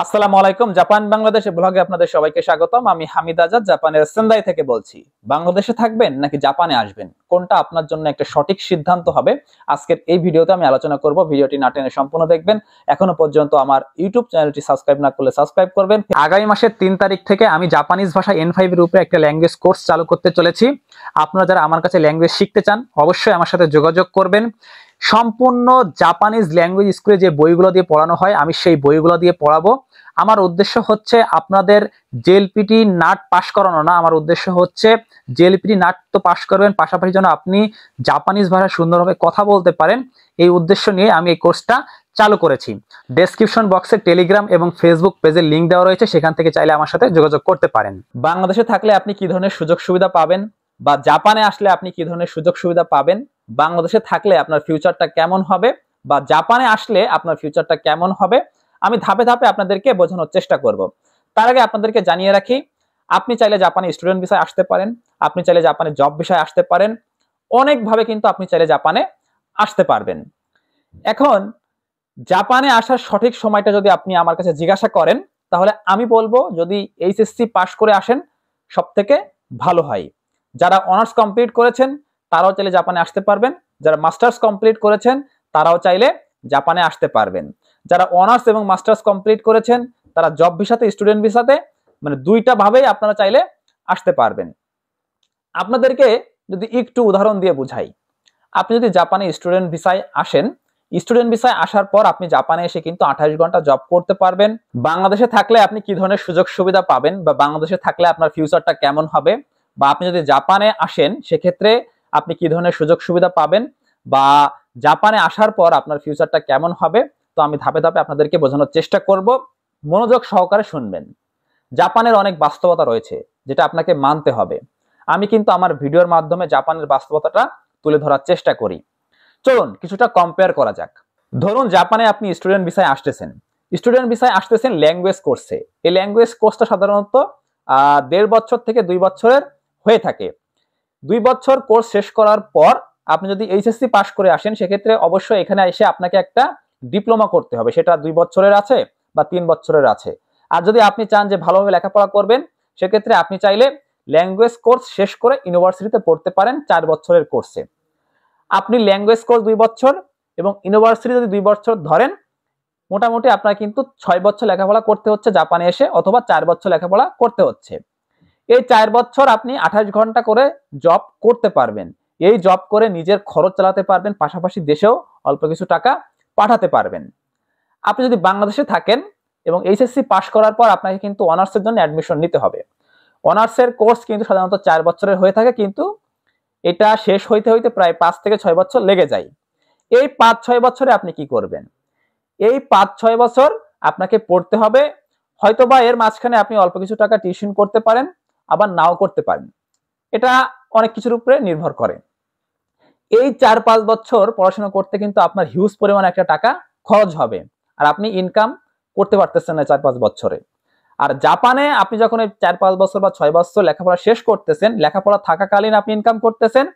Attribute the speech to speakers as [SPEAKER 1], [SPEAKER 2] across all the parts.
[SPEAKER 1] আসসালামু আলাইকুম। জাপান বাংলাদেশ ব্লগে আপনাদের সবাইকে স্বাগতম। আমি হামিদ আজাদ জাপানের সেন্দাই থেকে বলছি। বাংলাদেশে থাকবেন নাকি জাপানে আসবেন, কোনটা আপনার জন্য একটা সঠিক সিদ্ধান্ত হবে, আজকের এই ভিডিওতে আমি আলোচনা করব। ভিডিওটি না টেনে সম্পূর্ণ দেখবেন। এখনো পর্যন্ত আমার ইউটিউব চ্যানেলটি সাবস্ক্রাইব না করলে সাবস্ক্রাইব করবেন। আগামী মাসের 3 তারিখ থেকে আমি জাপানিজ ভাষা N5 এর উপরে একটা ল্যাঙ্গুয়েজ কোর্স চালু করতে চলেছি। আপনারা যারা আমার কাছে ল্যাঙ্গুয়েজ শিখতে চান অবশ্যই আমার সাথে যোগাযোগ করবেন। সম্পূর্ণ জাপানিজ ল্যাঙ্গুয়েজ স্কুলে যে বইগুলো দিয়ে পড়ানো হয় আমি সেই বইগুলো দিয়ে পড়াবো। আমার উদ্দেশ্য হচ্ছে আপনাদের জেএলপিটি নাট পাস করানো না, আমার উদ্দেশ্য হচ্ছে জেএলপিটি নাট তো পাস করবেন, পাশাপাশি যেন আপনি জাপানিজ ভাষা সুন্দরভাবে কথা বলতে পারেন। এই উদ্দেশ্য নিয়ে আমি এই কোর্সটা চালু করেছি। ডেসক্রিপশন বক্সে টেলিগ্রাম এবং ফেসবুক পেজের লিঙ্ক দেওয়া রয়েছে, সেখান থেকে চাইলে আমার সাথে যোগাযোগ করতে পারেন। বাংলাদেশে থাকলে আপনি কি ধরনের সুযোগ সুবিধা পাবেন, বা জাপানে আসলে আপনি কি ধরনের সুযোগ সুবিধা পাবেন, বাংলাদেশে থাকলে আপনার ফিউচারটা কেমন হবে, বা জাপানে আসলে আপনার ফিউচারটা কেমন হবে, আমি ধাপে ধাপে আপনাদেরকে বোঝানোর চেষ্টা করব। তার আগে আপনাদেরকে জানিয়ে রাখি, আপনি চাইলে জাপানে স্টুডেন্ট ভিসায় আসতে পারেন, আপনি চাইলে জাপানে জব ভিসায় আসতে পারেন, অনেকভাবে কিন্তু আপনি চাইলে জাপানে আসতে পারবেন। এখন জাপানে আসার সঠিক সময়টা যদি আপনি আমার কাছে জিজ্ঞাসা করেন, তাহলে আমি বলবো যদি এইচএসসি পাশ করে আসেন সব থেকে ভালো হয়। যারা অনার্স কমপ্লিট করেছেন তারাও চাইলে জাপানে আসতে পারবেন, যারা মাস্টার্স কমপ্লিট করেছেন তারাও চাইলে জাপানে আসতে পারবেন। যারা অনার্স এবং মাস্টার্স কমপ্লিট করেছেন তারা জব ভিসাতে, স্টুডেন্ট ভিসাতে, মানে দুইটা ভাবেই আপনারা চাইলে আসতে পারবেন। আপনাদেরকে যদি একটু উদাহরণ দিয়ে বুঝাই, আপনি যদি জাপানে স্টুডেন্ট ভিসায় আসেন, স্টুডেন্ট ভিসায় আসার পর আপনি জাপানে এসে কিন্তু 28 ঘন্টা জব করতে পারবেন। বাংলাদেশে থাকলে আপনি কি ধরনের সুযোগ সুবিধা পাবেন, বা বাংলাদেশে থাকলে আপনার ফিউচারটা কেমন হবে, বা আপনি যদি জাপানে আসেন সেক্ষেত্রে আপনি কি ধরনের সুযোগ সুবিধা পাবেন, বা জাপানে আসার পর আপনার ফিউচারটা কেমন হবে, তো আমি ধাপে ধাপে আপনাদেরকে বোঝানোর চেষ্টা করব। মনোযোগ সহকারে শুনবেন। জাপানের অনেক বাস্তবতা রয়েছে যেটা আপনাকে মানতে হবে। আমি কিন্তু আমার ভিডিওর মাধ্যমে জাপানের বাস্তবতাটা তুলে ধরার চেষ্টা করি। চলুন কিছুটা কম্পেয়ার করা যাক। ধরুন জাপানে আপনি স্টুডেন্ট ভিসায় আসতেছেন, স্টুডেন্ট ভিসায় আসতেছেন ল্যাঙ্গুয়েজ কোর্সে। এই ল্যাঙ্গুয়েজ কোর্সটা সাধারণত 1.5 বছর থেকে 2 বছরের হয়ে থাকে। 2 বছর কোর্স শেষ করার পর আপনি যদি এইচএসসি পাস করে আসেন সেক্ষেত্রে অবশ্যই এখানে এসে আপনাকে একটা ডিপ্লোমা করতে হবে, সেটা 2 বছরের আছে বা 3 বছরের আছে। আর যদি আপনি চান যে ভালোভাবে লেখাপড়া করবেন সেক্ষেত্রে আপনি চাইলে ল্যাঙ্গুয়েজ কোর্স শেষ করে ইউনিভার্সিটিতে পড়তে পারেন 4 বছরের কোর্সে। আপনি ল্যাঙ্গুয়েজ কোর্স 2 বছর এবং ইউনিভার্সিটি যদি 2 বছর ধরেন, মোটামুটি আপনার কিন্তু 6 বছর লেখাপড়া করতে হচ্ছে জাপানে এসে, অথবা 4 বছর লেখাপড়া করতে হচ্ছে। এই 4 বছর আপনি 28 ঘন্টা করে জব করতে পারবেন। এই জব করে নিজের খরচ চালাতে পারবেন, পাশাপাশি দেশেও অল্প কিছু টাকা পাঠাতে পারবেন। আপনি যদি বাংলাদেশে থাকেন এবং এইচএসসি পাস করার পর আপনাকে কিন্তু অনার্সের জন্য অ্যাডমিশন নিতে হবে। অনার্সের কোর্স কিন্তু সাধারণত 4 বছরের হয়ে থাকে, কিন্তু এটা শেষ হইতে হইতে প্রায় 5 থেকে 6 বছর লেগে যায়। এই 5-6 বছরে আপনি কি করবেন? এই 5-6 বছর আপনাকে পড়তে হবে। হয়তোবা এর মাঝখানে আপনি অল্প কিছু টাকা টিউশন করতে পারেন, আবার নাও করতে পারেন। এটা অনেক কিছুর উপরে নির্ভর করে। এই 4-5 বছর পড়াশোনা করতে কিন্তু আপনার হিউজ পরিমাণ একটা টাকা খরচ হবে, আর আপনি ইনকাম করতে পারতেছেন না 4-5 বছরে। আর জাপানে আপনি যখন এই 4-5 বছর বা 6 বছর লেখাপড়া শেষ করতেছেন, লেখাপড়া থাকাকালীন আপনি ইনকাম করতেছেন,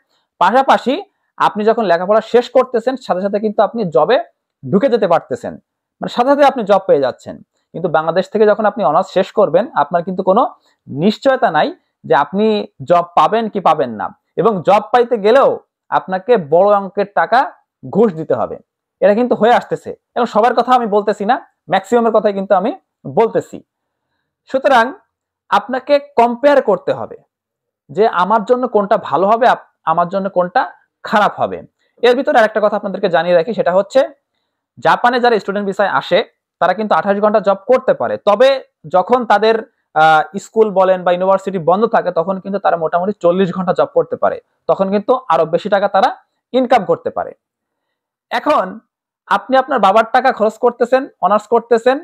[SPEAKER 1] পাশাপাশি আপনি যখন লেখাপড়া শেষ করতেছেন সাথে সাথে কিন্তু আপনি জবে ঢুকে যেতে পারতেছেন, মানে সাথে সাথে আপনি জব পেয়ে যাচ্ছেন। কিন্তু বাংলাদেশ থেকে যখন আপনি অনার্স শেষ করবেন আপনার কিন্তু কোনো নিশ্চয়তা নাই যে আপনি জব পাবেন কি পাবেন না, এবং জব পাইতে গেলেও আপনাকে বড় অঙ্কের টাকা ঘুষ দিতে হবে। এটা কিন্তু হয়ে আসতেছে, এবং সবার কথা আমি বলতেছি না, ম্যাক্সিমামের কথাই কিন্তু আমি বলতেছি। সুতরাং আপনাকে কম্পেয়ার করতে হবে যে আমার জন্য কোনটা ভালো হবে, আমার জন্য কোনটা খারাপ হবে। এর ভিতরে আরেকটা কথা আপনাদেরকে জানিয়ে রাখি, সেটা হচ্ছে জাপানে যারা স্টুডেন্ট ভিসায় আসে তারা কিন্তু 28 ঘন্টা জব করতে পারে, তবে যখন তাদের স্কুল বলেন বা ইউনিভার্সিটি বন্ধ থাকে তখন কিন্তু তারা মোটামুটি 40 ঘন্টা জব করতে পারে, তখন কিন্তু আরো বেশি টাকা তারা ইনকাম করতে পারে। এখন আপনি আপনার বাবার টাকা খরচ করতেছেন, অনার্স করতেছেন,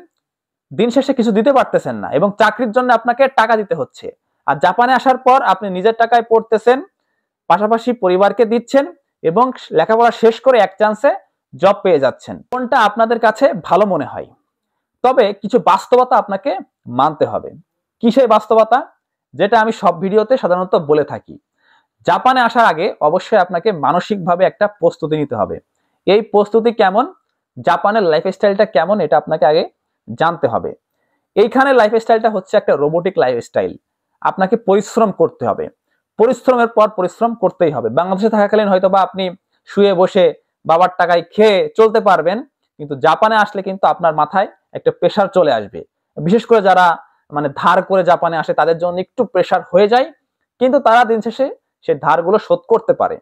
[SPEAKER 1] দিন শেষে কিছু দিতে পারতেছেন না, এবং চাকরির জন্য আপনাকে টাকা দিতে হচ্ছে। আর জাপানে আসার পর আপনি নিজের টাকায় পড়তেছেন, পাশাপাশি পরিবারকে দিচ্ছেন, এবং লেখাপড়া শেষ করে এক চান্সে জব পেয়ে যাচ্ছেন। কোনটা আপনাদের কাছে ভালো মনে হয়? তবে কিছু বাস্তবতা আপনাকে মানতে হবে। কি সেই বাস্তবতা? যেটা আমি সব ভিডিওতে সাধারণত বলে থাকি, জাপানে আসার আগে অবশ্যই আপনাকে মানসিকভাবে একটা প্রস্তুতি নিতে হবে। এই প্রস্তুতি কেমন, জাপানের লাইফস্টাইলটা কেমন, এটা আপনাকে আগে জানতে হবে। এইখানে লাইফস্টাইলটা হচ্ছে একটা রোবোটিক লাইফস্টাইল। আপনাকে পরিশ্রম করতে হবে, পরিশ্রমের পর পরিশ্রম করতেই হবে। বাংলাদেশে থাকাকালীন হয়তো বা আপনি শুয়ে বসে বাবার টাকায় খেয়ে চলতে পারবেন, কিন্তু জাপানে আসলে কিন্তু আপনার মাথায় একটা প্রেশার চলে আসবে। বিশেষ করে যারা মানে ধার করে জাপানে আসে তাদের জন্য একটু প্রেশার হয়ে যায়, কিন্তু তারা দিন শেষে সে ধারগুলো শোধ করতে পারে।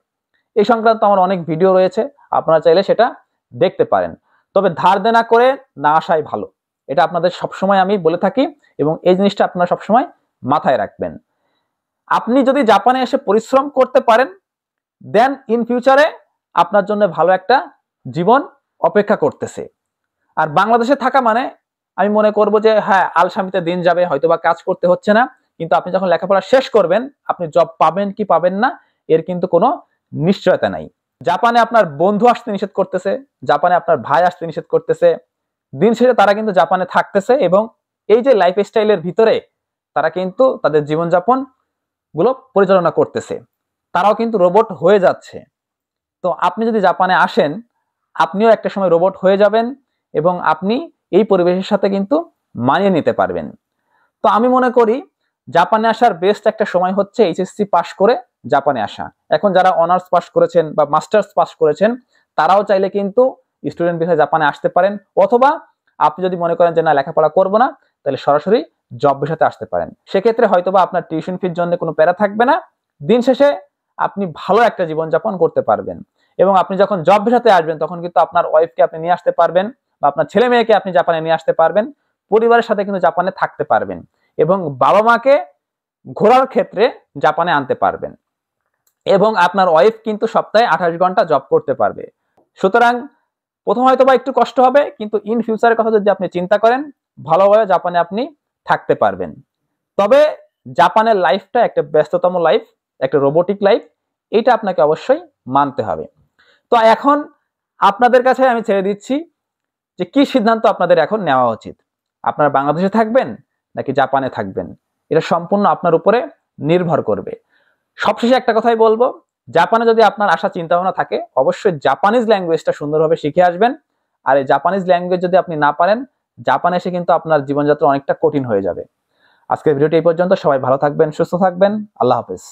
[SPEAKER 1] এই সংক্রান্ত আমার অনেক ভিডিও রয়েছে, আপনারা চাইলে সেটা দেখতে পারেন। তবে ধার দেনা করে না আসাই ভালো, এটা আপনাদের সবসময় আমি বলে থাকি, এবং এই জিনিসটা আপনারা সবসময় মাথায় রাখবেন। আপনি যদি জাপানে এসে পরিশ্রম করতে পারেন, দেন ইন ফিউচারে আপনার জন্য ভালো একটা জীবন অপেক্ষা করতেছে। আর বাংলাদেশে থাকা মানে আমি মনে করব যে হ্যাঁ, আলসামিতে দিন যাবে, হয়তোবা কাজ করতে হচ্ছে না, কিন্তু আপনি যখন লেখাপড়া শেষ করবেন আপনি জব পাবেন কি পাবেন না এর কিন্তু কোনো নিশ্চয়তা নাই। জাপানে আপনার বন্ধু আসতে নিষেধ করতেছে, জাপানে আপনার ভাই আসতে নিষেধ করতেছে, দিন শেষে তারা কিন্তু জাপানে থাকতেছে, এবং এই যে লাইফস্টাইলের ভিতরে তারা কিন্তু তাদের জীবনযাপন গুলো পরিচালনা করতেছে, তারাও কিন্তু রোবট হয়ে যাচ্ছে। তো আপনি যদি জাপানে আসেন, আপনিও একটা সময় রোবট হয়ে যাবেন, এবং আপনি এই পরিবেশের সাথে কিন্তু মানিয়ে নিতে পারবেন। তো আমি মনে করি জাপানে আসার বেস্ট একটা সময় হচ্ছে এইচএসসি পাস করে জাপানে আসা। এখন যারা অনার্স পাস করেছেন বা মাস্টার্স পাস করেছেন তারাও চাইলে কিন্তু স্টুডেন্ট ভিসায় জাপানে আসতে পারেন, অথবা আপনি যদি মনে করেন যে না লেখাপড়া করব না, তাহলে সরাসরি জব ভিসাতে আসতে পারেন। সেক্ষেত্রে হয়তোবা আপনার টিউশন ফির জন্য কোনো প্যারা থাকবে না, দিন শেষে আপনি ভালো একটা জীবনযাপন করতে পারবেন। এবং আপনি যখন জব ভিসাতে আসবেন তখন কিন্তু আপনার ওয়াইফকে আপনি নিয়ে আসতে পারবেন, বা আপনার ছেলে মেয়েকে আপনি জাপানে নিয়ে আসতে পারবেন, পরিবারের সাথে কিন্তু জাপানে থাকতে পারবেন, এবং বাবা মাকে ঘোরার ক্ষেত্রে জাপানে আনতে পারবেন, এবং আপনার ওয়াইফ কিন্তু সপ্তাহে 28 ঘন্টা জব করতে পারবে। সুতরাং প্রথম হয়তো বা একটু কষ্ট হবে, কিন্তু ইন ফিউচারের কথা যদি আপনি চিন্তা করেন, ভালোভাবে জাপানে আপনি থাকতে পারবেন। তবে জাপানের লাইফটা একটা ব্যস্ততম লাইফ, একটা রোবোটিক লাইফ, এটা আপনাকে অবশ্যই মানতে হবে। তো এখন আপনাদের কাছে আমি ছেড়ে দিচ্ছি যে কি সিদ্ধান্ত আপনাদের এখন নেওয়া উচিত। আপনারা বাংলাদেশে থাকবেন নাকি জাপানে থাকবেন, এটা সম্পূর্ণ আপনার উপরে নির্ভর করবে। সবশেষে একটা কথাই বলবো, জাপানে যদি আপনার আসার চিন্তা ভাবনা থাকে, অবশ্যই জাপানিজ ল্যাঙ্গুয়েজটা সুন্দরভাবে শিখে আসবেন। আর এই জাপানিজ ল্যাঙ্গুয়েজ যদি আপনি না পারেন, জাপানে এসে কিন্তু আপনার জীবনযাত্রা অনেকটা কঠিন হয়ে যাবে। আজকের ভিডিওটি এই পর্যন্ত। সবাই ভালো থাকবেন, সুস্থ থাকবেন। আল্লাহ হাফেজ।